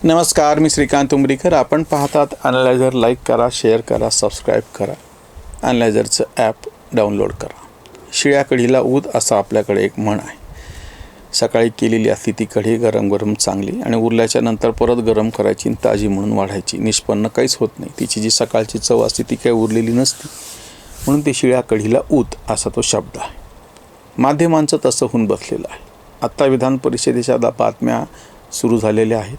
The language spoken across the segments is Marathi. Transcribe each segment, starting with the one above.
नमस्कार, मी श्रीकांत उमरीकर. आपण पाहतात अॅनालायझर. लाईक करा, शेअर करा, सबस्क्राईब करा. अॅनालायझरचं ॲप डाउनलोड करा. शिळ्या कढीला ऊत असं आपल्याकडे एक म्हण आहे. सकाळी केलेली असती ती कढी गरम गरम चांगली आणि उरल्याच्या नंतर परत गरम करायची आणि ताजी म्हणून वाढायची. निष्पन्न काहीच होत नाही. तिची जी सकाळची चव असते ती काही उरलेली नसती. म्हणून ते शिळ्या कढीला ऊत असा तो शब्द आहे. माध्यमांचं तसं होऊन बसलेलं आहे. आत्ता विधान परिषदेच्या बातम्या सुरू झालेल्या आहेत.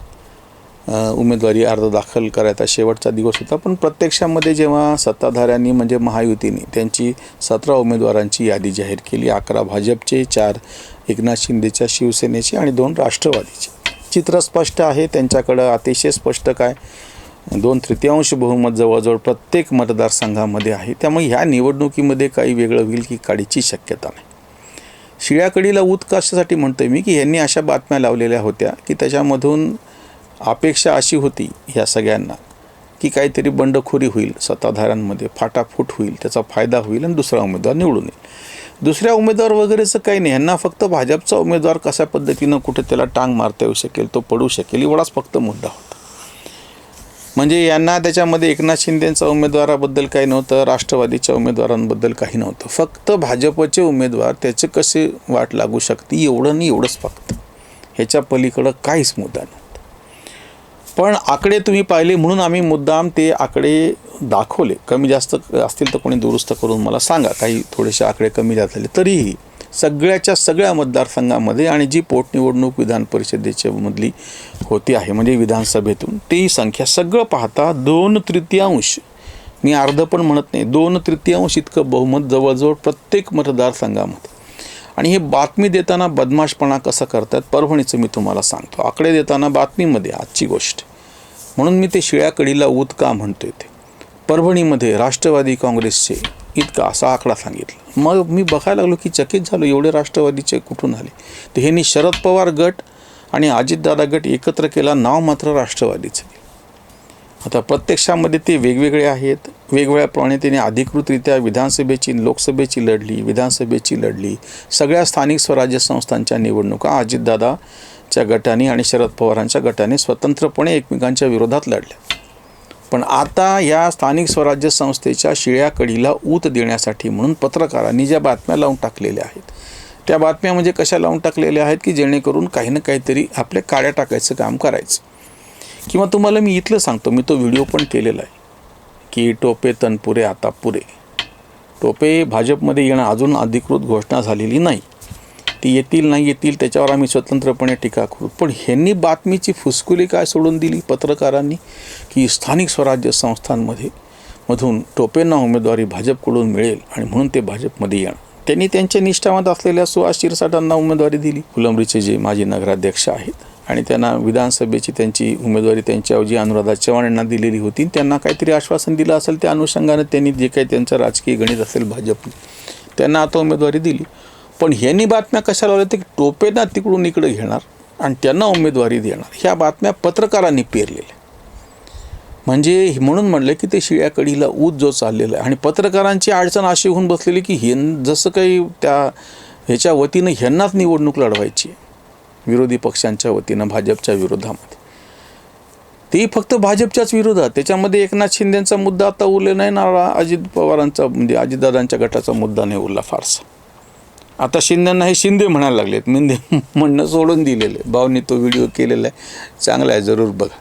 उमेदवारी अर्ज दाखल करायचा शेवटचा दिवस होता. पण प्रत्यक्षामध्ये जेव्हा सत्ताधाऱ्यांनी म्हणजे महायुतीने त्यांची 17 उमेदवारांची यादी जाहीर केली, 11 भाजपचे, 4 एकनाथ शिंदेच्या शिवसेनेचे आणि 2 राष्ट्रवादीचे. चित्र स्पष्ट आहे त्यांच्याकडं. अतिशय स्पष्ट काय, 2/3 बहुमत जवळजवळ प्रत्येक मतदारसंघामध्ये आहे. त्यामुळे ह्या निवडणुकीमध्ये काही वेगळं होईल की काढीची शक्यता नाही. शिळ्या कढीला ऊत कशासाठी म्हणतोय मी, की ह्यांनी अशा बातम्या लावलेल्या होत्या की त्याच्यामधून अपेक्षा अशी होती ह्या सगळ्यांना की काहीतरी बंडखोरी होईल, सत्ताधाऱ्यांमध्ये फाटाफूट होईल, त्याचा फायदा होईल आणि दुसरा उमेदवार निवडून येईल. दुसऱ्या उमेदवार वगैरेचं काही नाही. ह्यांना फक्त भाजपचा उमेदवार कशा पद्धतीनं कुठे त्याला टांग मारता येऊ शकेल, तो पडू शकेल, एवढाच फक्त मुद्दा होता. म्हणजे यांना त्याच्यामध्ये एकनाथ शिंदेंचा उमेदवाराबद्दल काही नव्हतं, राष्ट्रवादीच्या उमेदवारांबद्दल काही नव्हतं. फक्त भाजपचे उमेदवार त्याचे कसे वाट लागू शकते एवढं आणि एवढंच फक्त. ह्याच्या पलीकडं काहीच मुद्दा नव्हता. पण आकडे तुम्ही पाहिले म्हणून आम्ही मुद्दाम ते आकडे दाखवले. कमी जास्त असतील तर कोणी दुरुस्त करून मला सांगा. काही थोडेसे आकडे कमी जास्त झाले तरीही सगळ्याच्या सगळ्या मतदारसंघामध्ये आणि जी पोटनिवडणूक विधान परिषदेच्या मधली होती आहे म्हणजे विधानसभेतून, ती संख्या सगळं पाहता 2/3, मी अर्ध पण म्हणत नाही, 2/3 इतकं बहुमत जवळजवळ प्रत्येक मतदारसंघामध्ये. आणि हे बातमी देताना बदमाशपणा कसा करतात परभणीचं मी तुम्हाला सांगतो. आकडे देताना बातमीमध्ये आजची गोष्ट म्हणून मी ते शिळ्या कढीला ऊत का म्हणतोय. ते परभणीमध्ये राष्ट्रवादी काँग्रेसचे इतका असा आकडा सांगितला. मग मी बघायला लागलो की चकित झालो, एवढे राष्ट्रवादीचे कुठून आले. तर ह्यांनी शरद पवार गट आणि अजितदादा गट एकत्र केला, नाव मात्र राष्ट्रवादीचं. आता प्रत्यक्षामध्ये ते वेगवेगळे आहेत. वेगवेगळ्याप्रमाणे त्यांनी अधिकृतरित्या विधानसभेची, लोकसभेची लढली, विधानसभेची लढली. सगळ्या स्थानिक स्वराज्य संस्थांच्या निवडणुका अजितदादाच्या गटाने आणि शरद पवारांच्या गटाने स्वतंत्रपणे एकमेकांच्या विरोधात लढल्या. पण आता या स्थानिक स्वराज्य संस्थेच्या शिळ्या कढीला ऊत देण्यासाठी म्हणून पत्रकारांनी ज्या बातम्या लावून टाकलेल्या आहेत, त्या बातम्या म्हणजे कशा लावून टाकलेल्या आहेत की जेणेकरून काही ना काहीतरी आपल्या काड्या टाकायचं काम करायचं. किंवा तुम्हाला मी इथलं सांगतो, मी तो व्हिडिओ पण केलेला आहे की टोपे तनपुरे आता पुरे. टोपे भाजपमध्ये येणं अजून अधिकृत घोषणा झालेली नाही. ती येतील नाही येतील त्याच्यावर आम्ही स्वतंत्रपणे टीका करू. पण ह्यांनी बातमीची फुसकुली काय सोडून दिली पत्रकारांनी, की स्थानिक स्वराज्य संस्थांमधून टोपेंना उमेदवारी भाजपकडून मिळेल आणि म्हणून ते भाजपमध्ये येणार. त्यांनी त्यांच्या निष्ठावंत असलेल्या सुहास शिरसाटांना उमेदवारी दिली, फुलंब्रीचे जे माजी नगराध्यक्ष आहेत, आणि त्यांना विधानसभेची त्यांची उमेदवारी त्यांच्याऐवजी अनुराधा चव्हाण यांना दिलेली होती. त्यांना काहीतरी आश्वासन दिलं असेल, त्या अनुषंगाने त्यांनी जे काही त्यांचं राजकीय गणित असेल भाजपने, त्यांना आता उमेदवारी दिली. पण ह्यांनी बातम्या कशा लावल्या तर टोपेंना तिकडून इकडे घेणार आणि त्यांना उमेदवारी देणार, ह्या बातम्या पत्रकारांनी पेरलेल्या. म्हणजे म्हणून म्हणलं की ते शिळ्या कढीला ऊत जो चाललेला आहे. आणि पत्रकारांची अडचण अशी होऊन बसलेली की जसं काही त्या ह्याच्या वतीनं ह्यांनाच निवडणूक लढवायची विरोधी पक्षांच्या वतीनं भाजपच्या विरोधामध्ये. ती फक्त भाजपच्याच विरोधात. त्याच्यामध्ये एकनाथ शिंदेंचा मुद्दा आता उरले नाही ना, अजित पवारांचा म्हणजे अजितदादांच्या गटाचा मुद्दा नाही उरला फारसा. आता शिंदेंना हे शिंदे म्हणायला लागलेत, मिंदे म्हणणं सोडून दिलेलं आहे. भाऊनी तो व्हिडिओ केलेला आहे, चांगला आहे, जरूर बघा.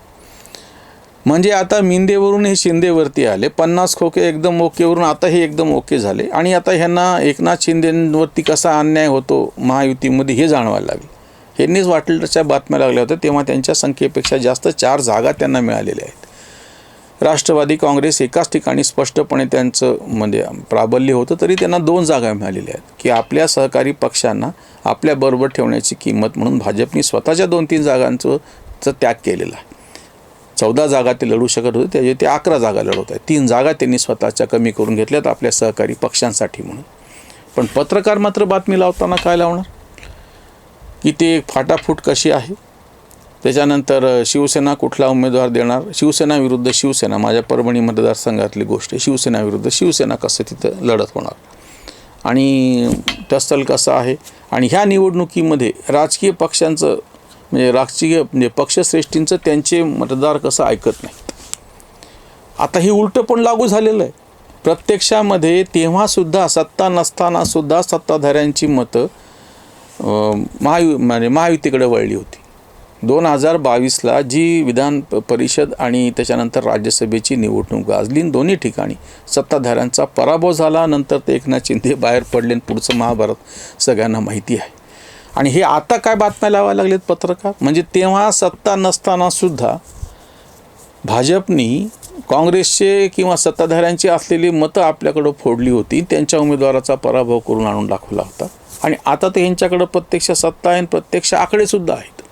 म्हणजे आता मिंदेवरून हे शिंदेवरती आले. 50 खोके एकदम ओकेवरून आता हे एकदम ओके झाले. आणि आता ह्यांना एकनाथ शिंदेंवरती कसा अन्याय होतो महायुतीमध्ये हे जाणवायला लागले. ह्यांनीच वाटलं तशा बातम्या लागल्या होत्या तेव्हा त्यांच्या संख्येपेक्षा जास्त 4 जागा त्यांना मिळालेल्या आहेत. राष्ट्रवादी काँग्रेस एकाच ठिकाणी स्पष्टपणे त्यांचं म्हणजे प्राबल्य होतं, तरी त्यांना 2 जागा मिळालेल्या आहेत. की आपल्या सहकारी पक्षांना आपल्याबरोबर ठेवण्याची किंमत म्हणून भाजपने स्वतःच्या 2-3 जागांचं त्याग केलेला आहे. 14 जागा ते लढू शकत होते, त्याचे ते 11 जागा लढवत आहेत. 3 जागा त्यांनी स्वतःच्या कमी करून घेतल्यात आपल्या सहकारी पक्षांसाठी म्हणून. पण पत्रकार मात्र बातमी लावताना काय लावणार की ते फाटाफूट कशी आहे, त्याच्यानंतर शिवसेना कुठला उमेदवार देणार, शिवसेना विरुद्ध शिवसेना, माझ्या परभणी मतदारसंघातली गोष्ट आहे, शिवसेना विरुद्ध शिवसेना कसं तिथं लढत होणार आणि तस्सल कसं आहे. आणि ह्या निवडणुकीमध्ये राजकीय पक्षांचं म्हणजे राजकीय म्हणजे पक्षश्रेष्ठींचं त्यांचे मतदार कसं ऐकत नाहीत. आता हे उलटं पण लागू झालेलं आहे. प्रत्यक्षामध्ये तेव्हासुद्धा सत्ता नसतानासुद्धा सत्ताधाऱ्यांची मतं म्हणजे महायुतीकडे वळली होती. 2022ला जी विधान परिषद आणि त्याच्यानंतर राज्यसभेची निवडणूक गाजली, दोन्ही ठिकाणी सत्ताधाऱ्यांचा पराभव झाला. नंतर ते एकनाथ शिंदे बाहेर पडले आणि पुढचं महाभारत सगळ्यांना माहिती आहे. आणि हे आता काय बातम्या लावायला लागलेत पत्रकार, म्हणजे तेव्हा सत्ता नसतानासुद्धा भाजपनी काँग्रेसचे किंवा सत्ताधाऱ्यांची असलेली मतं आपल्याकडं फोडली होती, त्यांच्या उमेदवाराचा पराभव करून आणून दाखवला होता. आणि आता तर यांच्याकडं प्रत्यक्ष सत्ता आहे आणि प्रत्यक्ष आकडेसुद्धा आहेत.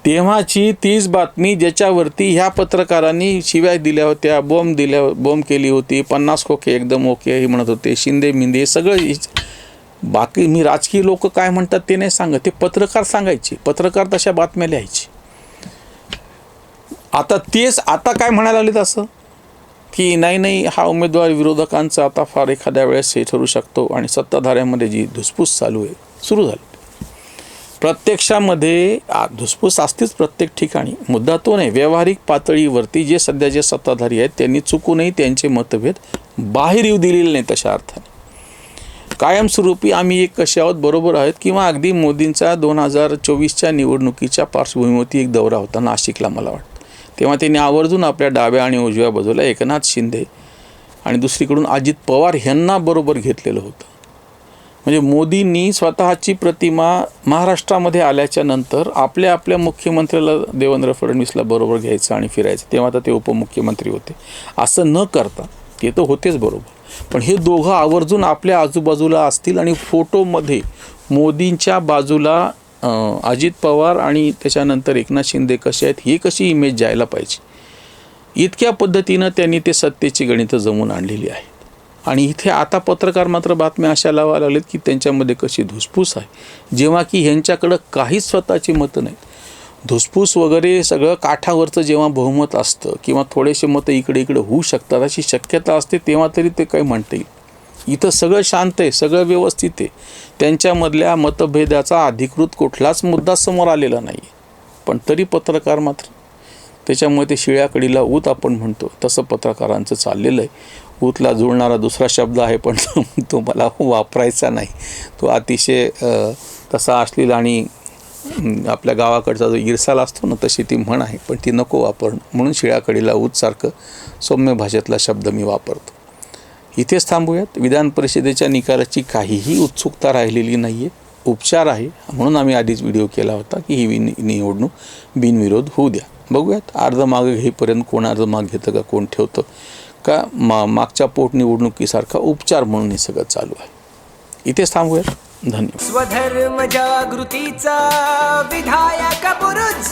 तेव्हाची तीच बातमी ज्याच्यावरती ह्या पत्रकारांनी शिव्या दिल्या होत्या, बॉम्ब केली होती, 50 खोके एकदम ओके हे म्हणत होते, शिंदे मिंदे सगळं. बाकी मी राजकीय लोक काय म्हणतात ते नाही सांगत, ते पत्रकार सांगायचे, पत्रकार तशा बातम्या लिहायचे. आता काय म्हणायला लागले असं की नाही हा उमेदवार विरोधकांचा आता फार एखाद्या वेळेस हे ठरू शकतो आणि सत्ताधाऱ्यांमध्ये जी धुसफूस चालू आहे सुरू झाली. प्रत्यक्षामध्ये धुसफूस असतेच प्रत्येक ठिकाणी, मुद्दा तो नाही. व्यावहारिक पातळीवरती जे सध्याचे सत्ताधारी आहेत त्यांनी चुकूनही त्यांचे मतभेद बाहेर येऊ दिलेले नाही. तशा अर्थाने कायमस्वरूपी आम्ही एक कसे आहोत बरोबर आहेत. किंवा अगदी मोदींचा 2024च्या निवडणुकीच्या पार्श्वभूमीवरती एक दौरा होता नाशिकला मला वाटतं, तेव्हा त्यांनी आवर्जून आपल्या डाव्या आणि उजव्या बाजूला एकनाथ शिंदे आणि दुसरीकडून अजित पवार यांना बरोबर घेतलेलं होतं. म्हणजे मोदींनी स्वतःची प्रतिमा महाराष्ट्रामध्ये आल्याच्या नंतर आपल्या मुख्यमंत्र्याला देवेंद्र फडणवीसला बरोबर घ्यायचं आणि फिरायचं. तेव्हा तर ते उपमुख्यमंत्री होते. असं न करता ते तर होतेच बरोबर, पण हे दोघं आवर्जून आपल्या आजूबाजूला असतील आणि फोटोमध्ये मोदींच्या बाजूला अजित पवार आणि त्याच्यानंतर एकनाथ शिंदे कसे आहेत ही कशी इमेज जायला पाहिजे, इतक्या पद्धतीनं त्यांनी ते सत्तेची गणितं जमून आणलेली आहेत. आणि इथे आता पत्रकार मात्र बातम्या अशा लावायला लागलेत की त्यांच्यामध्ये कशी धुसफूस आहे, जेव्हा की ह्यांच्याकडं काहीच स्वतःची मतं नाहीत. धुसफूस वगैरे सगळं काठावरचं जेव्हा बहुमत असतं किंवा थोडेसे मतं इकडे होऊ शकतात अशी शक्यता असते, तेव्हा तरी ते काही म्हणता येईल. इथं सगळं शांत आहे, सगळं व्यवस्थित आहे. त्यांच्यामधल्या मतभेदाचा अधिकृत कुठलाच मुद्दा समोर आलेला नाही आहे, पण तरी पत्रकार मात्र त्याच्यामुळे ते शिळ्याकडीला ऊत आपण म्हणतो तसं पत्रकारांचं चाललेलं आहे. ऊतला जुळणारा दुसरा शब्द आहे, पण तो मला वापरायचा नाही. तो अतिशय तसा अश्लील आणि आपल्या गावाकडचा जो इरसाल असतो ना तशी ती म्हण आहे, पण ती नको वापरणं. म्हणून शिळ्याकडीला ऊतसारखं सौम्य भाषेतला शब्द मी वापरतो. इथेच थांबूयात. विधान परिषदेच्या निकालाची काहीही उत्सुकता राहिलेली नाही आहे, उपचार आहे. म्हणून आम्ही आधीच व्हिडिओ केला होता की ही निवडणूक बिनविरोध होऊ द्या. बघूयात अर्ध मागं घेईपर्यंत कोण अर्ध माग घेतं का, कोण ठेवतं का, मागच्या पोटनिवडणुकीसारखा उपचार म्हणून हे सगळं चालू आहे. इथेच थांबूयात. धन्यवाद. स्वधर्म जागृतीचा विधायक बुरुज